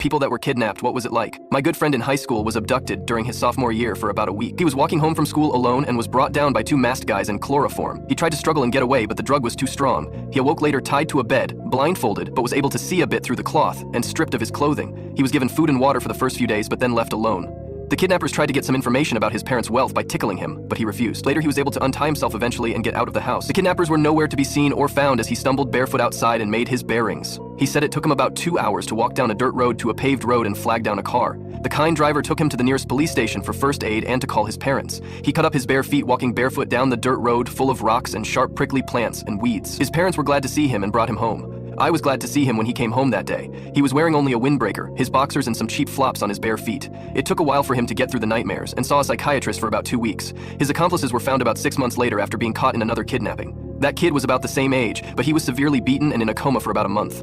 People that were kidnapped, what was it like? My good friend in high school was abducted during his sophomore year for about a week. He was walking home from school alone and was brought down by two masked guys in chloroform. He tried to struggle and get away, but the drug was too strong. He awoke later tied to a bed, blindfolded, but was able to see a bit through the cloth, and stripped of his clothing. He was given food and water for the first few days, but then left alone. The kidnappers tried to get some information about his parents' wealth by tickling him, but he refused. Later, he was able to untie himself eventually and get out of the house. The kidnappers were nowhere to be seen or found as he stumbled barefoot outside and made his bearings. He said it took him about 2 hours to walk down a dirt road to a paved road and flag down a car. The kind driver took him to the nearest police station for first aid and to call his parents. He cut up his bare feet walking barefoot down the dirt road full of rocks and sharp prickly plants and weeds. His parents were glad to see him and brought him home. I was glad to see him when he came home that day. He was wearing only a windbreaker, his boxers and some cheap flops on his bare feet. It took a while for him to get through the nightmares and saw a psychiatrist for about 2 weeks. His accomplices were found about 6 months later after being caught in another kidnapping. That kid was about the same age, but he was severely beaten and in a coma for about a month.